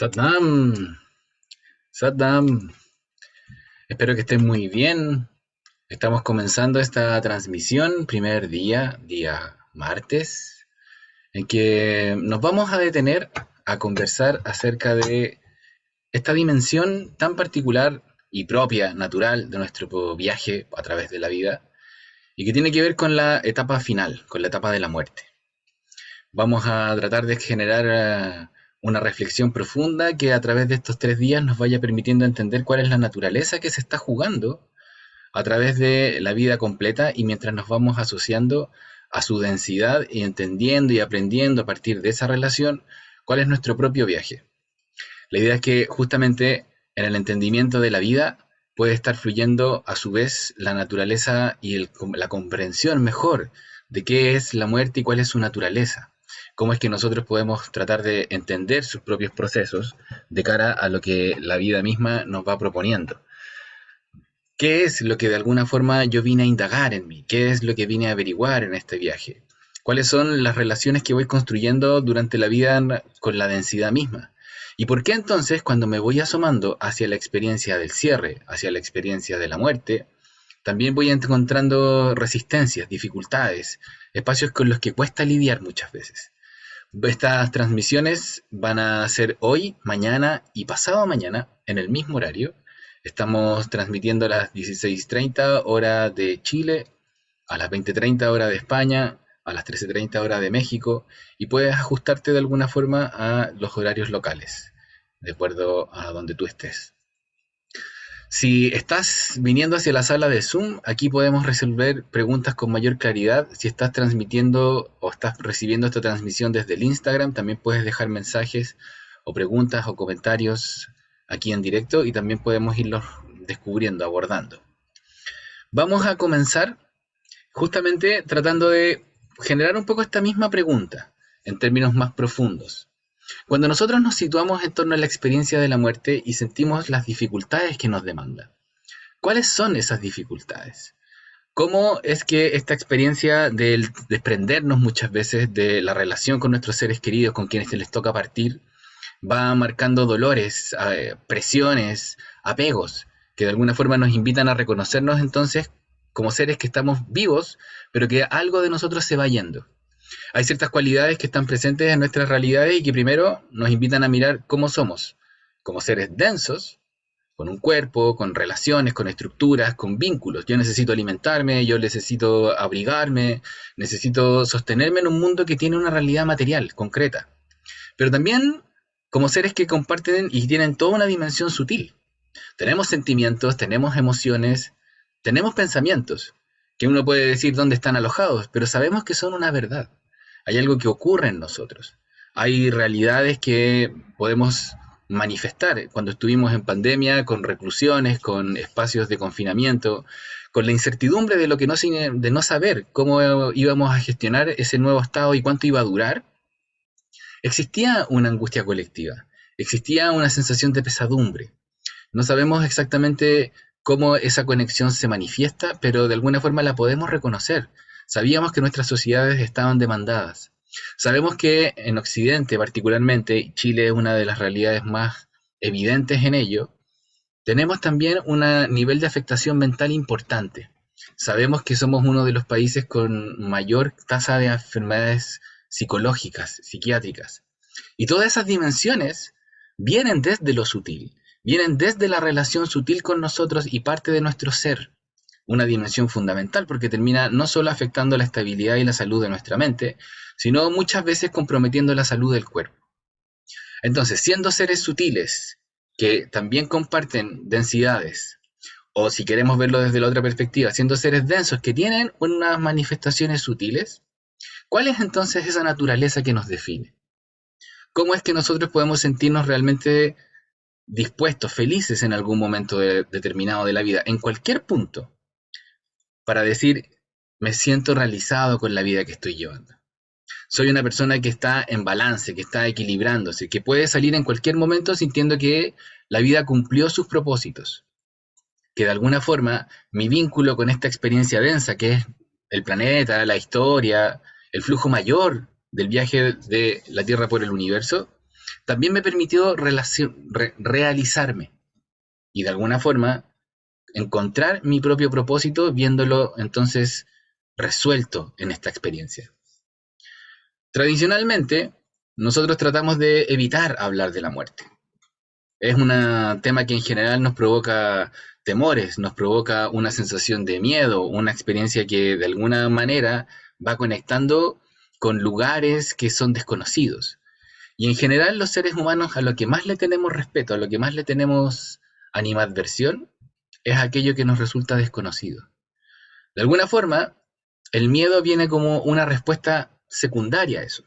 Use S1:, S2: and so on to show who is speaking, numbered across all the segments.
S1: Satnam, Satnam, espero que estés muy bien. Estamos comenzando esta transmisión, primer día martes, en que nos vamos a detener a conversar acerca de esta dimensión tan particular y propia, natural de nuestro viaje a través de la vida, y que tiene que ver con la etapa final, con la etapa de la muerte. Vamos a tratar de generar una reflexión profunda que a través de estos 3 días nos vaya permitiendo entender cuál es la naturaleza que se está jugando a través de la vida completa y mientras nos vamos asociando a su densidad y entendiendo y aprendiendo a partir de esa relación cuál es nuestro propio viaje. La idea es que justamente en el entendimiento de la vida puede estar fluyendo a su vez la naturaleza y la comprensión mejor de qué es la muerte y cuál es su naturaleza. Cómo es que nosotros podemos tratar de entender sus propios procesos de cara a lo que la vida misma nos va proponiendo. ¿Qué es lo que de alguna forma yo vine a indagar en mí? ¿Qué es lo que vine a averiguar en este viaje? ¿Cuáles son las relaciones que voy construyendo durante la vida con la densidad misma? ¿Y por qué entonces cuando me voy asomando hacia la experiencia del cierre, hacia la experiencia de la muerte, también voy encontrando resistencias, dificultades, espacios con los que cuesta lidiar muchas veces? Estas transmisiones van a ser hoy, mañana y pasado mañana en el mismo horario. Estamos transmitiendo a las 16:30 hora de Chile, a las 20:30 hora de España, a las 13:30 hora de México y puedes ajustarte de alguna forma a los horarios locales, de acuerdo a donde tú estés. Si estás viniendo hacia la sala de Zoom, aquí podemos resolver preguntas con mayor claridad. Si estás transmitiendo o estás recibiendo esta transmisión desde el Instagram, también puedes dejar mensajes o preguntas o comentarios aquí en directo y también podemos irlos descubriendo, abordando. Vamos a comenzar justamente tratando de generar un poco esta misma pregunta en términos más profundos. Cuando nosotros nos situamos en torno a la experiencia de la muerte y sentimos las dificultades que nos demanda, ¿cuáles son esas dificultades? ¿Cómo es que esta experiencia del desprendernos muchas veces de la relación con nuestros seres queridos, con quienes se les toca partir, va marcando dolores, presiones, apegos, que de alguna forma nos invitan a reconocernos entonces como seres que estamos vivos, pero que algo de nosotros se va yendo? Hay ciertas cualidades que están presentes en nuestras realidades y que primero nos invitan a mirar cómo somos, como seres densos, con un cuerpo, con relaciones, con estructuras, con vínculos. Yo necesito alimentarme, yo necesito abrigarme, necesito sostenerme en un mundo que tiene una realidad material, concreta. Pero también como seres que comparten y tienen toda una dimensión sutil. Tenemos sentimientos, tenemos emociones, tenemos pensamientos, que uno puede decir dónde están alojados, pero sabemos que son una verdad. Hay algo que ocurre en nosotros. Hay realidades que podemos manifestar. Cuando estuvimos en pandemia, con reclusiones, con espacios de confinamiento, con la incertidumbre de lo que de no saber cómo íbamos a gestionar ese nuevo estado y cuánto iba a durar, existía una angustia colectiva, existía una sensación de pesadumbre. No sabemos exactamente cómo esa conexión se manifiesta, pero de alguna forma la podemos reconocer. Sabíamos que nuestras sociedades estaban demandadas. Sabemos que en Occidente, particularmente, Chile es una de las realidades más evidentes en ello, tenemos también un nivel de afectación mental importante. Sabemos que somos uno de los países con mayor tasa de enfermedades psicológicas, psiquiátricas. Y todas esas dimensiones vienen desde lo sutil, vienen desde la relación sutil con nosotros y parte de nuestro ser. Una dimensión fundamental porque termina no solo afectando la estabilidad y la salud de nuestra mente, sino muchas veces comprometiendo la salud del cuerpo. Entonces, siendo seres sutiles que también comparten densidades, o si queremos verlo desde la otra perspectiva, siendo seres densos que tienen unas manifestaciones sutiles, ¿cuál es entonces esa naturaleza que nos define? ¿Cómo es que nosotros podemos sentirnos realmente dispuestos, felices en algún momento determinado de la vida, en cualquier punto, para decir, me siento realizado con la vida que estoy llevando? Soy una persona que está en balance, que está equilibrándose, que puede salir en cualquier momento sintiendo que la vida cumplió sus propósitos, que de alguna forma mi vínculo con esta experiencia densa, que es el planeta, la historia, el flujo mayor del viaje de la Tierra por el universo, también me permitió realizarme y de alguna forma encontrar mi propio propósito viéndolo entonces resuelto en esta experiencia. Tradicionalmente, nosotros tratamos de evitar hablar de la muerte. Es un tema que en general nos provoca temores, nos provoca una sensación de miedo, una experiencia que de alguna manera va conectando con lugares que son desconocidos. Y en general los seres humanos a lo que más le tenemos respeto, a lo que más le tenemos animadversión, es aquello que nos resulta desconocido. De alguna forma, el miedo viene como una respuesta secundaria a eso.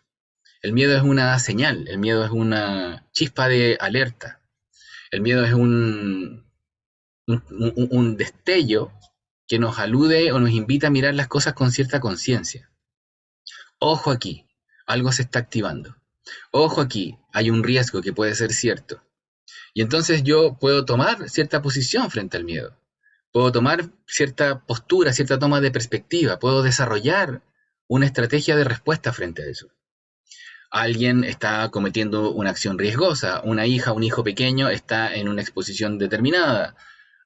S1: El miedo es una señal, el miedo es una chispa de alerta, el miedo es un destello que nos alude o nos invita a mirar las cosas con cierta conciencia. Ojo aquí, algo se está activando. Ojo aquí, hay un riesgo que puede ser cierto. Y entonces yo puedo tomar cierta posición frente al miedo. Puedo tomar cierta postura, cierta toma de perspectiva. Puedo desarrollar una estrategia de respuesta frente a eso. Alguien está cometiendo una acción riesgosa. Una hija, un hijo pequeño está en una exposición determinada.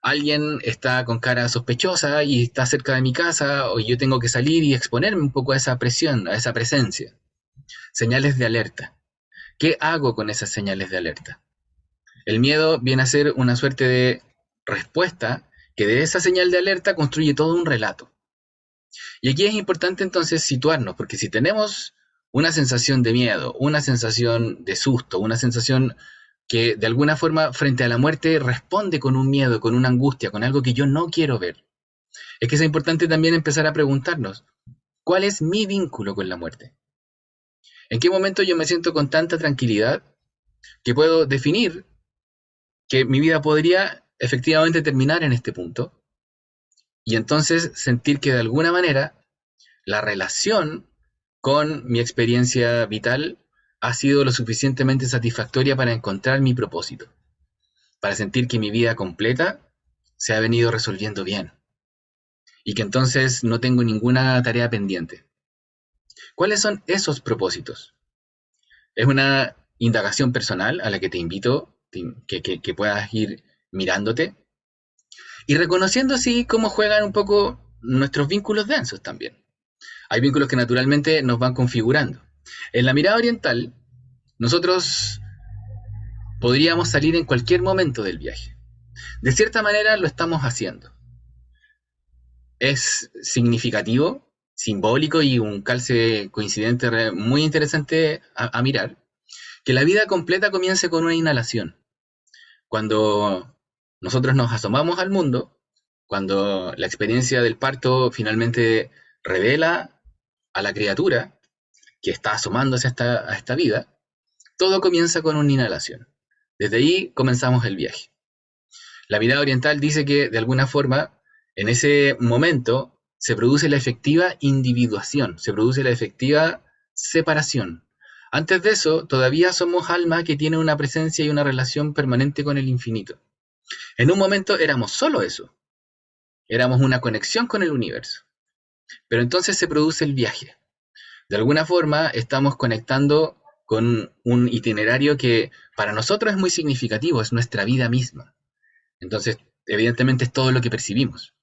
S1: Alguien está con cara sospechosa y está cerca de mi casa, o yo tengo que salir y exponerme un poco a esa presión, a esa presencia. Señales de alerta. ¿Qué hago con esas señales de alerta? El miedo viene a ser una suerte de respuesta que de esa señal de alerta construye todo un relato. Y aquí es importante entonces situarnos, porque si tenemos una sensación de miedo, una sensación de susto, una sensación que de alguna forma frente a la muerte responde con un miedo, con una angustia, con algo que yo no quiero ver, es que es importante también empezar a preguntarnos, ¿cuál es mi vínculo con la muerte? ¿En qué momento yo me siento con tanta tranquilidad que puedo definir que mi vida podría efectivamente terminar en este punto y entonces sentir que de alguna manera la relación con mi experiencia vital ha sido lo suficientemente satisfactoria para encontrar mi propósito, para sentir que mi vida completa se ha venido resolviendo bien y que entonces no tengo ninguna tarea pendiente? ¿Cuáles son esos propósitos? Es una indagación personal a la que te invito que puedas ir mirándote y reconociendo así cómo juegan un poco nuestros vínculos densos también. Hay vínculos que naturalmente nos van configurando. En la mirada oriental, nosotros podríamos salir en cualquier momento del viaje. De cierta manera lo estamos haciendo. Es significativo, simbólico y un calce coincidente muy interesante a mirar, que la vida completa comience con una inhalación. Cuando nosotros nos asomamos al mundo, cuando la experiencia del parto finalmente revela a la criatura que está asomándose a esta vida, todo comienza con una inhalación. Desde ahí comenzamos el viaje. La mirada oriental dice que de alguna forma en ese momento se produce la efectiva individuación, se produce la efectiva separación. Antes de eso, todavía somos alma que tiene una presencia y una relación permanente con el infinito. En un momento éramos solo eso, éramos una conexión con el universo. Pero entonces se produce el viaje. De alguna forma estamos conectando con un itinerario que para nosotros es muy significativo, es nuestra vida misma. Entonces, evidentemente es todo lo que percibimos.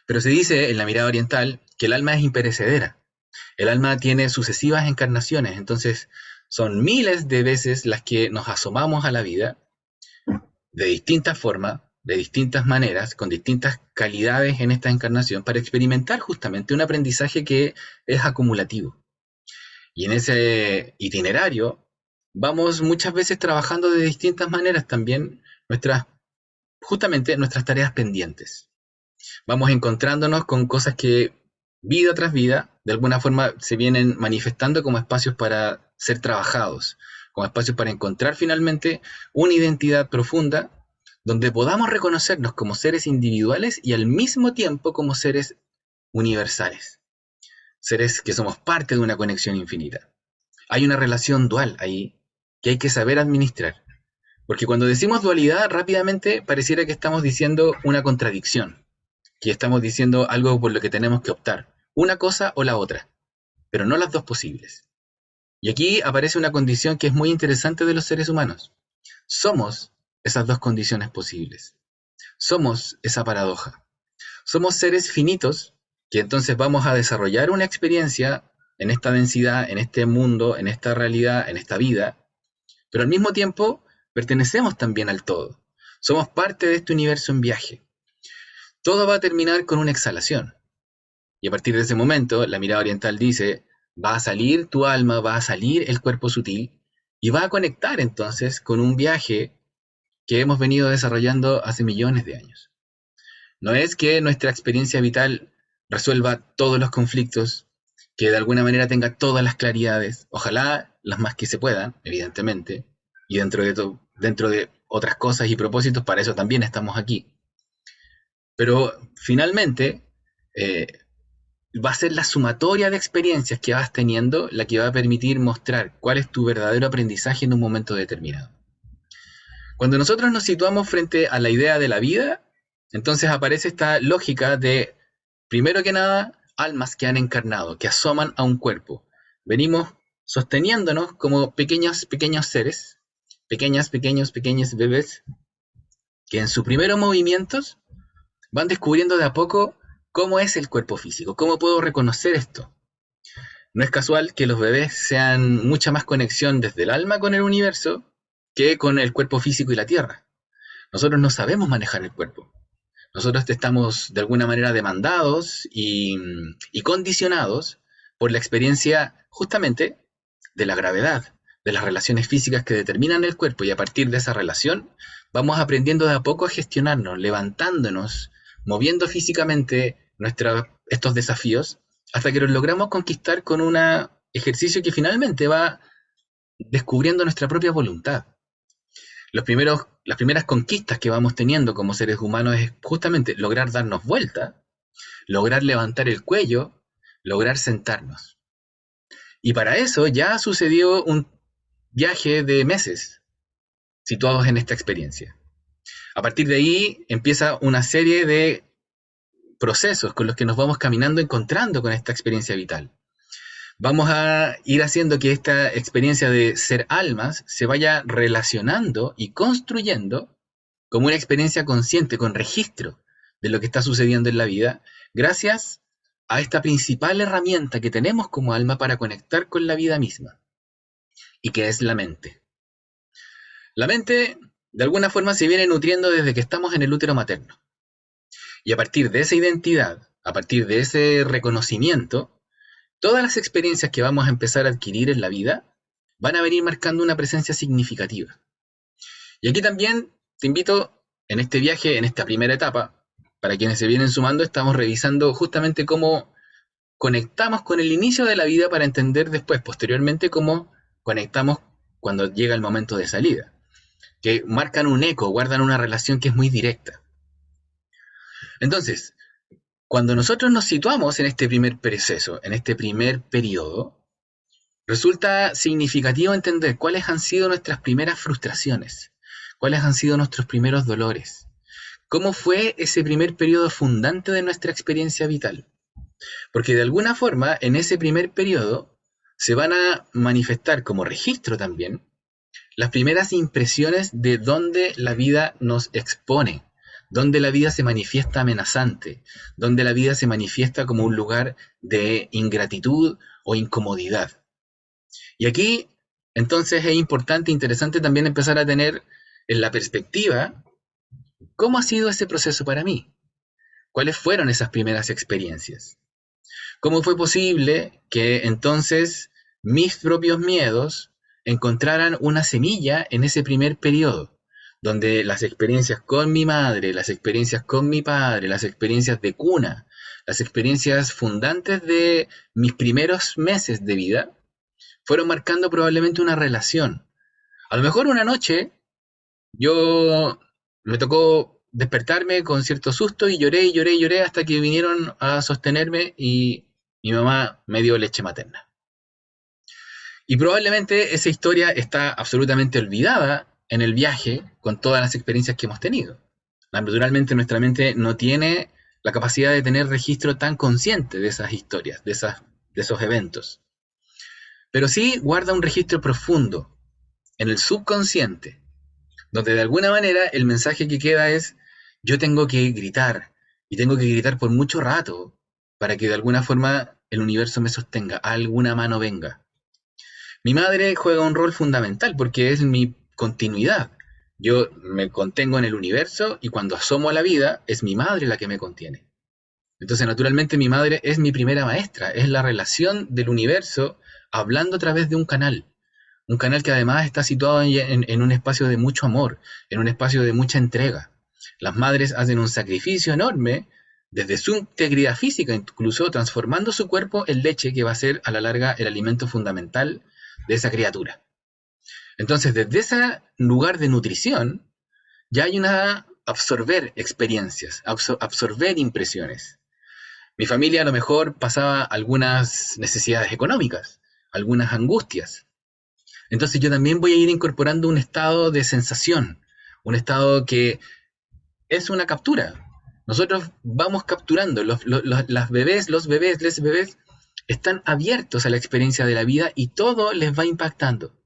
S1: Pero se dice en la mirada oriental que el alma es imperecedera. El alma tiene sucesivas encarnaciones, entonces son miles de veces las que nos asomamos a la vida de distintas formas, de distintas maneras, con distintas calidades en esta encarnación, para experimentar justamente un aprendizaje que es acumulativo. Y en ese itinerario vamos muchas veces trabajando de distintas maneras también justamente nuestras tareas pendientes. Vamos encontrándonos con cosas que vida tras vida de alguna forma se vienen manifestando como espacios para ser trabajados, como espacios para encontrar finalmente una identidad profunda donde podamos reconocernos como seres individuales y al mismo tiempo como seres universales, seres que somos parte de una conexión infinita. Hay una relación dual ahí que hay que saber administrar, porque cuando decimos dualidad rápidamente pareciera que estamos diciendo una contradicción, que estamos diciendo algo por lo que tenemos que optar, una cosa o la otra, pero no las dos posibles. Y aquí aparece una condición que es muy interesante de los seres humanos. Somos esas dos condiciones posibles. Somos esa paradoja. Somos seres finitos que entonces vamos a desarrollar una experiencia en esta densidad, en este mundo, en esta realidad, en esta vida, pero al mismo tiempo pertenecemos también al todo. Somos parte de este universo en viaje. Todo va a terminar con una exhalación. Y a partir de ese momento, la mirada oriental dice, va a salir tu alma, va a salir el cuerpo sutil y va a conectar entonces con un viaje que hemos venido desarrollando hace millones de años. No es que nuestra experiencia vital resuelva todos los conflictos, que de alguna manera tenga todas las claridades, ojalá las más que se puedan, evidentemente, y dentro de otras cosas y propósitos, para eso también estamos aquí. Pero finalmente, eh, va a ser la sumatoria de experiencias que vas teniendo la que va a permitir mostrar cuál es tu verdadero aprendizaje en un momento determinado. Cuando nosotros nos situamos frente a la idea de la vida, entonces aparece esta lógica de, primero que nada, almas que han encarnado, que asoman a un cuerpo. Venimos sosteniéndonos como pequeños seres, pequeños bebés, que en sus primeros movimientos van descubriendo de a poco cómo es el cuerpo físico, cómo puedo reconocer esto. No es casual que los bebés sean mucha más conexión desde el alma con el universo que con el cuerpo físico y la tierra. Nosotros no sabemos manejar el cuerpo. Nosotros estamos de alguna manera demandados y condicionados por la experiencia justamente de la gravedad, de las relaciones físicas que determinan el cuerpo, y a partir de esa relación vamos aprendiendo de a poco a gestionarnos, levantándonos, moviendo físicamente estos desafíos, hasta que los logramos conquistar con un ejercicio que finalmente va descubriendo nuestra propia voluntad. Las primeras conquistas que vamos teniendo como seres humanos es justamente lograr darnos vuelta, lograr levantar el cuello, lograr sentarnos. Y para eso ya sucedió un viaje de meses situados en esta experiencia. A partir de ahí empieza una serie de procesos con los que nos vamos caminando encontrando con esta experiencia vital. Vamos a ir haciendo que esta experiencia de ser almas se vaya relacionando y construyendo como una experiencia consciente, con registro de lo que está sucediendo en la vida, gracias a esta principal herramienta que tenemos como alma para conectar con la vida misma, y que es la mente. La mente, de alguna forma, se viene nutriendo desde que estamos en el útero materno. Y a partir de esa identidad, a partir de ese reconocimiento, todas las experiencias que vamos a empezar a adquirir en la vida van a venir marcando una presencia significativa. Y aquí también te invito, en este viaje, en esta primera etapa, para quienes se vienen sumando, estamos revisando justamente cómo conectamos con el inicio de la vida para entender después, posteriormente, cómo conectamos cuando llega el momento de salida, que marcan un eco, guardan una relación que es muy directa. Entonces, cuando nosotros nos situamos en este primer proceso, en este primer periodo, resulta significativo entender cuáles han sido nuestras primeras frustraciones, cuáles han sido nuestros primeros dolores, cómo fue ese primer periodo fundante de nuestra experiencia vital. Porque de alguna forma, en ese primer periodo, se van a manifestar como registro también las primeras impresiones de dónde la vida nos expone, donde la vida se manifiesta amenazante, donde la vida se manifiesta como un lugar de ingratitud o incomodidad. Y aquí, entonces, es importante e interesante también empezar a tener en la perspectiva cómo ha sido ese proceso para mí, cuáles fueron esas primeras experiencias, cómo fue posible que entonces mis propios miedos encontraran una semilla en ese primer periodo, donde las experiencias con mi madre, las experiencias con mi padre, las experiencias de cuna, las experiencias fundantes de mis primeros meses de vida, fueron marcando probablemente una relación. A lo mejor una noche yo me tocó despertarme con cierto susto y lloré y lloré y lloré hasta que vinieron a sostenerme y mi mamá me dio leche materna. Y probablemente esa historia está absolutamente olvidada en el viaje con todas las experiencias que hemos tenido. Naturalmente nuestra mente no tiene la capacidad de tener registro tan consciente de esas historias, de esos eventos. pero sí guarda un registro profundo en el subconsciente, donde de alguna manera el mensaje que queda es, yo tengo que gritar, y tengo que gritar por mucho rato, para que de alguna forma el universo me sostenga, alguna mano venga. Mi madre juega un rol fundamental porque es mi continuidad. Yo me contengo en el universo y cuando asomo a la vida es mi madre la que me contiene. Entonces, naturalmente, mi madre es mi primera maestra, es la relación del universo hablando a través de un canal que además está situado en un espacio de mucho amor, en un espacio de mucha entrega. Las madres hacen un sacrificio enorme desde su integridad física, incluso transformando su cuerpo en leche, que va a ser a la larga el alimento fundamental de esa criatura. Entonces, desde ese lugar de nutrición, ya hay una absorber experiencias, absorber impresiones. Mi familia a lo mejor pasaba algunas necesidades económicas, algunas angustias. Entonces yo también voy a ir incorporando un estado de sensación, un estado que es una captura. Nosotros vamos capturando, las bebés, les bebés están abiertos a la experiencia de la vida y todo les va impactando.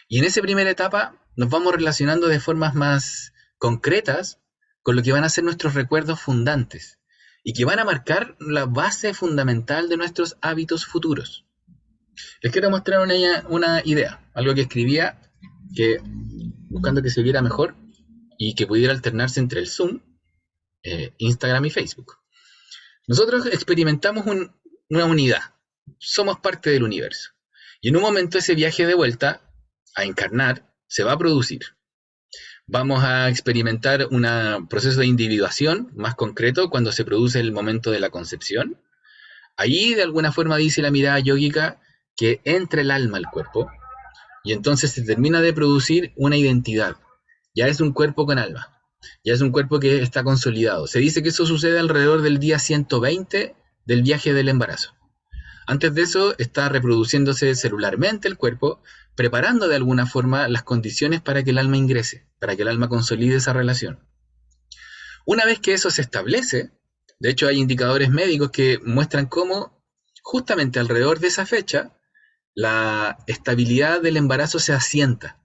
S1: Y en esa primera etapa nos vamos relacionando de formas más concretas con lo que van a ser nuestros recuerdos fundantes y que van a marcar la base fundamental de nuestros hábitos futuros. Les quiero mostrar una idea, algo que escribía que buscando que se viera mejor y que pudiera alternarse entre el Zoom, Instagram y Facebook. Nosotros experimentamos una unidad, somos parte del universo. Y en un momento ese viaje de vuelta a encarnar se va a producir. Vamos a experimentar un proceso de individuación más concreto cuando se produce el momento de la concepción. Ahí de alguna forma dice la mirada yógica que entra el alma al cuerpo y entonces se termina de producir una identidad. Ya es un cuerpo con alma, ya es un cuerpo que está consolidado. Se dice que eso sucede alrededor del día 120 del viaje del embarazo. Antes de eso está reproduciéndose celularmente el cuerpo, preparando de alguna forma las condiciones para que el alma ingrese, para que el alma consolide esa relación. Una vez que eso se establece, de hecho hay indicadores médicos que muestran cómo justamente alrededor de esa fecha la estabilidad del embarazo se asienta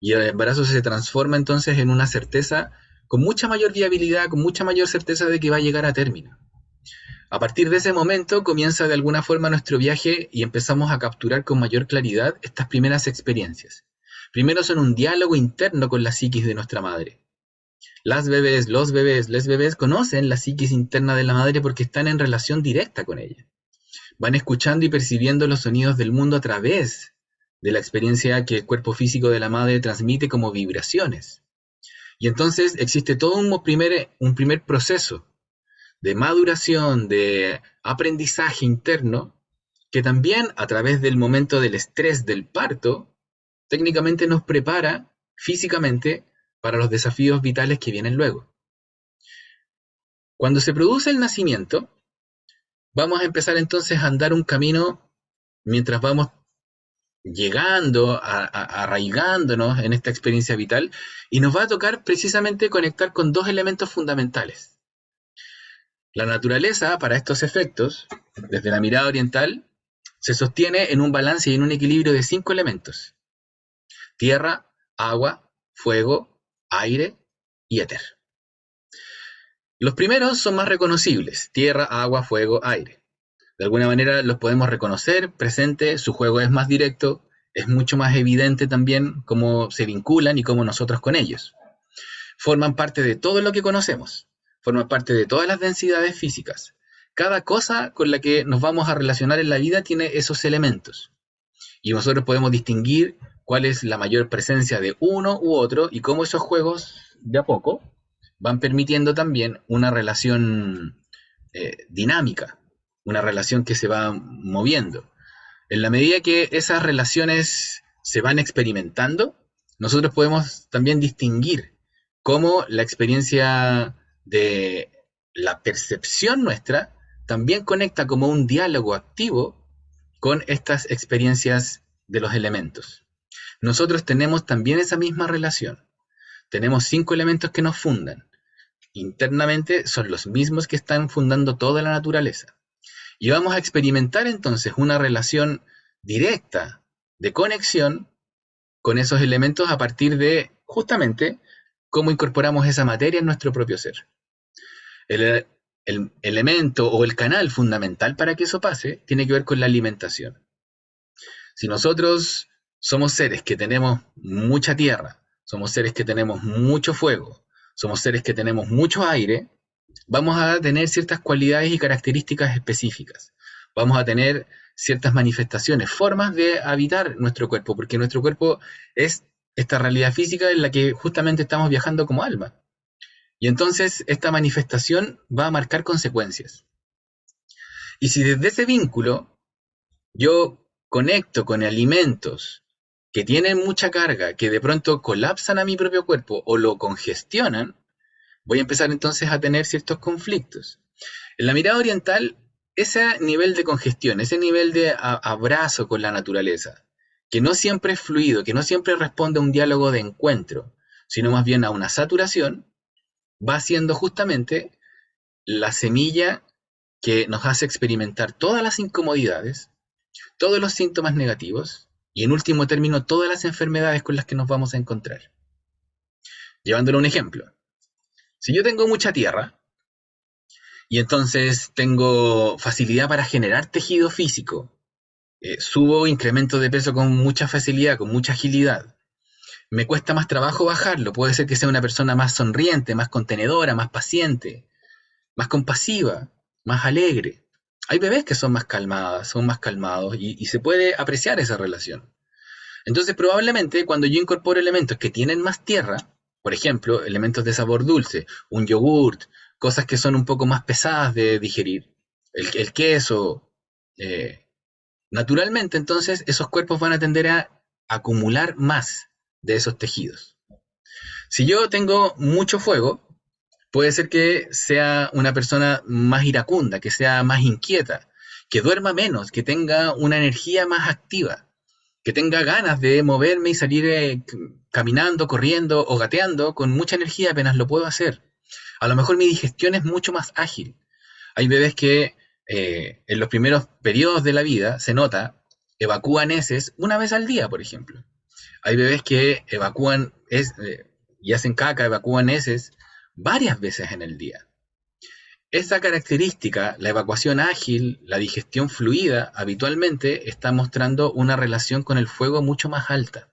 S1: y el embarazo se transforma entonces en una certeza con mucha mayor viabilidad, con mucha mayor certeza de que va a llegar a término. A partir de ese momento comienza de alguna forma nuestro viaje y empezamos a capturar con mayor claridad estas primeras experiencias. Primero son un diálogo interno con la psiquis de nuestra madre. Las bebés, los bebés, les bebés conocen la psiquis interna de la madre porque están en relación directa con ella. Van escuchando y percibiendo los sonidos del mundo a través de la experiencia que el cuerpo físico de la madre transmite como vibraciones. Y entonces existe todo un primer proceso de maduración, de aprendizaje interno, que también a través del momento del estrés del parto, técnicamente nos prepara físicamente para los desafíos vitales que vienen luego. Cuando se produce el nacimiento, vamos a empezar entonces a andar un camino mientras vamos llegando, arraigándonos en esta experiencia vital, y nos va a tocar precisamente conectar con dos elementos fundamentales. La naturaleza, para estos efectos, desde la mirada oriental, se sostiene en un balance y en un equilibrio de 5 elementos: tierra, agua, fuego, aire y éter. Los primeros son más reconocibles: tierra, agua, fuego, aire. De alguna manera los podemos reconocer presente, su juego es más directo, es mucho más evidente también cómo se vinculan y cómo nosotros con ellos. Forman parte de todo lo que conocemos, forman parte de todas las densidades físicas. Cada cosa con la que nos vamos a relacionar en la vida tiene esos elementos. Y nosotros podemos distinguir cuál es la mayor presencia de uno u otro y cómo esos juegos, de a poco, van permitiendo también una relación dinámica, una relación que se va moviendo. En la medida que esas relaciones se van experimentando, nosotros podemos también distinguir cómo la experiencia de la percepción nuestra también conecta como un diálogo activo con estas experiencias de los elementos. Nosotros tenemos también esa misma relación. Tenemos 5 elementos que nos fundan. Internamente son los mismos que están fundando toda la naturaleza. Y vamos a experimentar entonces una relación directa de conexión con esos elementos a partir de justamente cómo incorporamos esa materia en nuestro propio ser. El, el elemento o el canal fundamental para que eso pase tiene que ver con la alimentación. Si nosotros somos seres que tenemos mucha tierra, somos seres que tenemos mucho fuego, somos seres que tenemos mucho aire, vamos a tener ciertas cualidades y características específicas. Vamos a tener ciertas manifestaciones, formas de habitar nuestro cuerpo, porque nuestro cuerpo es esta realidad física en la que justamente estamos viajando como alma. Y entonces esta manifestación va a marcar consecuencias. Y si desde ese vínculo yo conecto con alimentos que tienen mucha carga, que de pronto colapsan a mi propio cuerpo o lo congestionan, voy a empezar entonces a tener ciertos conflictos. En la mirada oriental, ese nivel de congestión, ese nivel de abrazo con la naturaleza, que no siempre es fluido, que no siempre responde a un diálogo de encuentro, sino más bien a una saturación, va siendo justamente la semilla que nos hace experimentar todas las incomodidades, todos los síntomas negativos y en último término todas las enfermedades con las que nos vamos a encontrar. Llevándolo a un ejemplo, si yo tengo mucha tierra y entonces tengo facilidad para generar tejido físico, subo incremento de peso con mucha facilidad, con mucha agilidad, me cuesta más trabajo bajarlo, puede ser que sea una persona más sonriente, más contenedora, más paciente, más compasiva, más alegre. Hay bebés que son más calmadas, son más calmados y se puede apreciar esa relación. Entonces probablemente cuando yo incorporo elementos que tienen más tierra, por ejemplo, elementos de sabor dulce, un yogurt, cosas que son un poco más pesadas de digerir, el queso, naturalmente entonces esos cuerpos van a tender a acumular más de esos tejidos. Si yo tengo mucho fuego, puede ser que sea una persona más iracunda, que sea más inquieta, que duerma menos, que tenga una energía más activa, que tenga ganas de moverme y salir caminando, corriendo o gateando con mucha energía apenas lo puedo hacer. A lo mejor mi digestión es mucho más ágil. Hay bebés que en los primeros periodos de la vida, se nota, evacúan heces una vez al día, por ejemplo. Hay bebés que y hacen caca, evacúan heces varias veces en el día. Esa característica, la evacuación ágil, la digestión fluida, habitualmente está mostrando una relación con el fuego mucho más alta.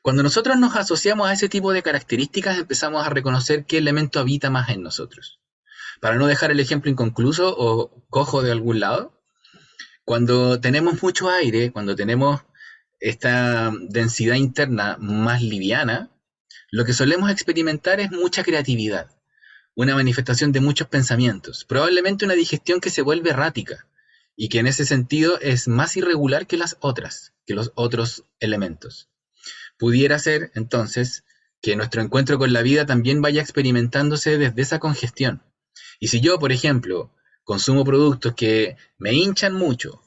S1: Cuando nosotros nos asociamos a ese tipo de características, empezamos a reconocer qué elemento habita más en nosotros. Para no dejar el ejemplo inconcluso o cojo de algún lado, cuando tenemos mucho aire, cuando tenemos esta densidad interna más liviana, lo que solemos experimentar es mucha creatividad, una manifestación de muchos pensamientos, probablemente una digestión que se vuelve errática y que en ese sentido es más irregular que las otras, que los otros elementos. Pudiera ser, entonces, que nuestro encuentro con la vida también vaya experimentándose desde esa congestión. Y si yo, por ejemplo, consumo productos que me hinchan mucho,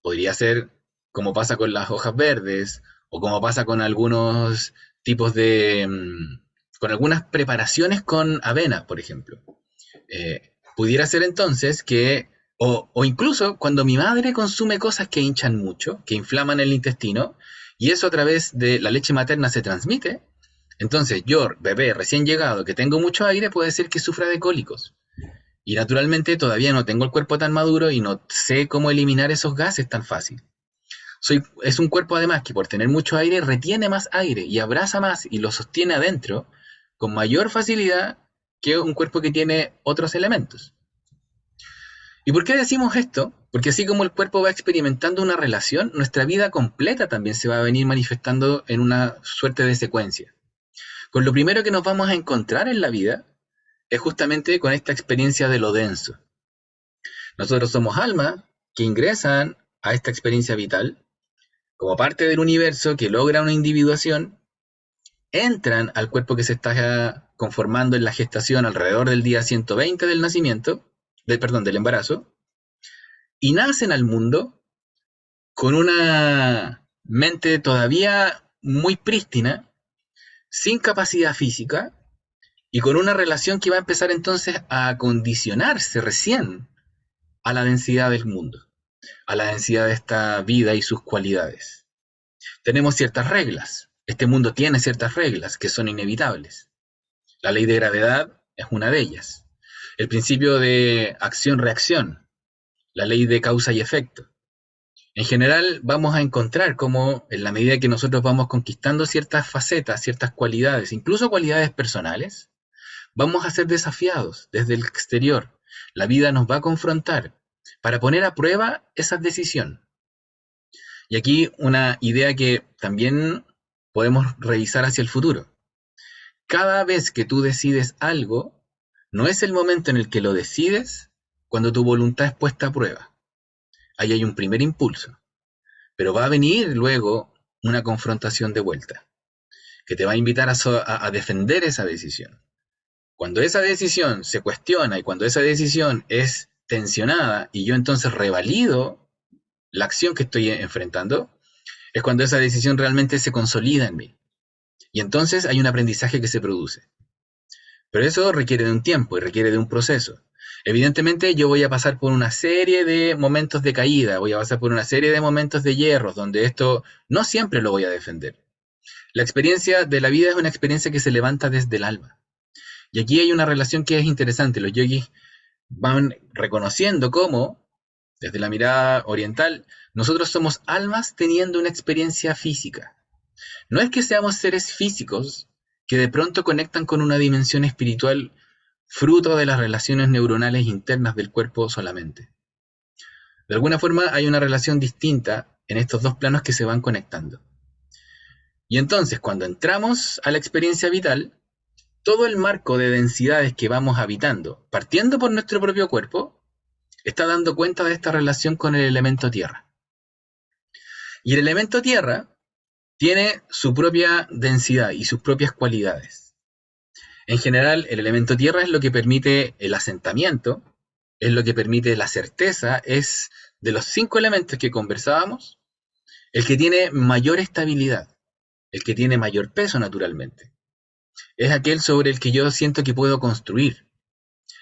S1: podría ser como pasa con las hojas verdes o como pasa con algunos tipos con algunas preparaciones con avena, por ejemplo. Pudiera ser entonces que, o incluso cuando mi madre consume cosas que hinchan mucho, que inflaman el intestino, y eso a través de la leche materna se transmite, entonces yo, bebé recién llegado, que tengo mucho aire, puede ser que sufra de cólicos. Y naturalmente todavía no tengo el cuerpo tan maduro y no sé cómo eliminar esos gases tan fácil. Es un cuerpo además que por tener mucho aire retiene más aire y abraza más y lo sostiene adentro con mayor facilidad que un cuerpo que tiene otros elementos. ¿Y por qué decimos esto? Porque así como el cuerpo va experimentando una relación, nuestra vida completa también se va a venir manifestando en una suerte de secuencia. Con lo primero que nos vamos a encontrar en la vida es justamente con esta experiencia de lo denso. Nosotros somos almas que ingresan a esta experiencia vital como parte del universo que logra una individuación, entran al cuerpo que se está conformando en la gestación alrededor del día 120 del nacimiento, del embarazo, y nacen al mundo con una mente todavía muy prístina, sin capacidad física, y con una relación que va a empezar entonces a condicionarse recién a la densidad del mundo. a la densidad de esta vida y sus cualidades. Tenemos ciertas reglas. Este mundo tiene ciertas reglas que son inevitables. La ley de gravedad es una de ellas. El principio de acción-reacción, la ley de causa y efecto. En general vamos a encontrar cómo en la medida que nosotros vamos conquistando ciertas facetas, ciertas cualidades, incluso cualidades personales, vamos a ser desafiados desde el exterior. La vida nos va a confrontar para poner a prueba esa decisión. Y aquí una idea que también podemos revisar hacia el futuro. Cada vez que tú decides algo, no es el momento en el que lo decides cuando tu voluntad es puesta a prueba. Ahí hay un primer impulso, pero va a venir luego una confrontación de vuelta, que te va a invitar a defender esa decisión. Cuando esa decisión se cuestiona y cuando esa decisión es tensionada y yo entonces revalido la acción que estoy enfrentando, es cuando esa decisión realmente se consolida en mí. Y entonces hay un aprendizaje que se produce. Pero eso requiere de un tiempo y requiere de un proceso. Evidentemente yo voy a pasar por una serie de momentos de caída, voy a pasar por una serie de momentos de hierros, donde esto no siempre lo voy a defender. La experiencia de la vida es una experiencia que se levanta desde el alma. Y aquí hay una relación que es interesante. Los yogis van reconociendo cómo, desde la mirada oriental, nosotros somos almas teniendo una experiencia física. No es que seamos seres físicos que de pronto conectan con una dimensión espiritual fruto de las relaciones neuronales internas del cuerpo solamente. De alguna forma hay una relación distinta en estos dos planos que se van conectando. Y entonces, cuando entramos a la experiencia vital, todo el marco de densidades que vamos habitando, partiendo por nuestro propio cuerpo, está dando cuenta de esta relación con el elemento tierra. Y el elemento tierra tiene su propia densidad y sus propias cualidades. En general, el elemento tierra es lo que permite el asentamiento, es lo que permite la certeza, es de los 5 elementos que conversábamos, el que tiene mayor estabilidad, el que tiene mayor peso naturalmente. Es aquel sobre el que yo siento que puedo construir.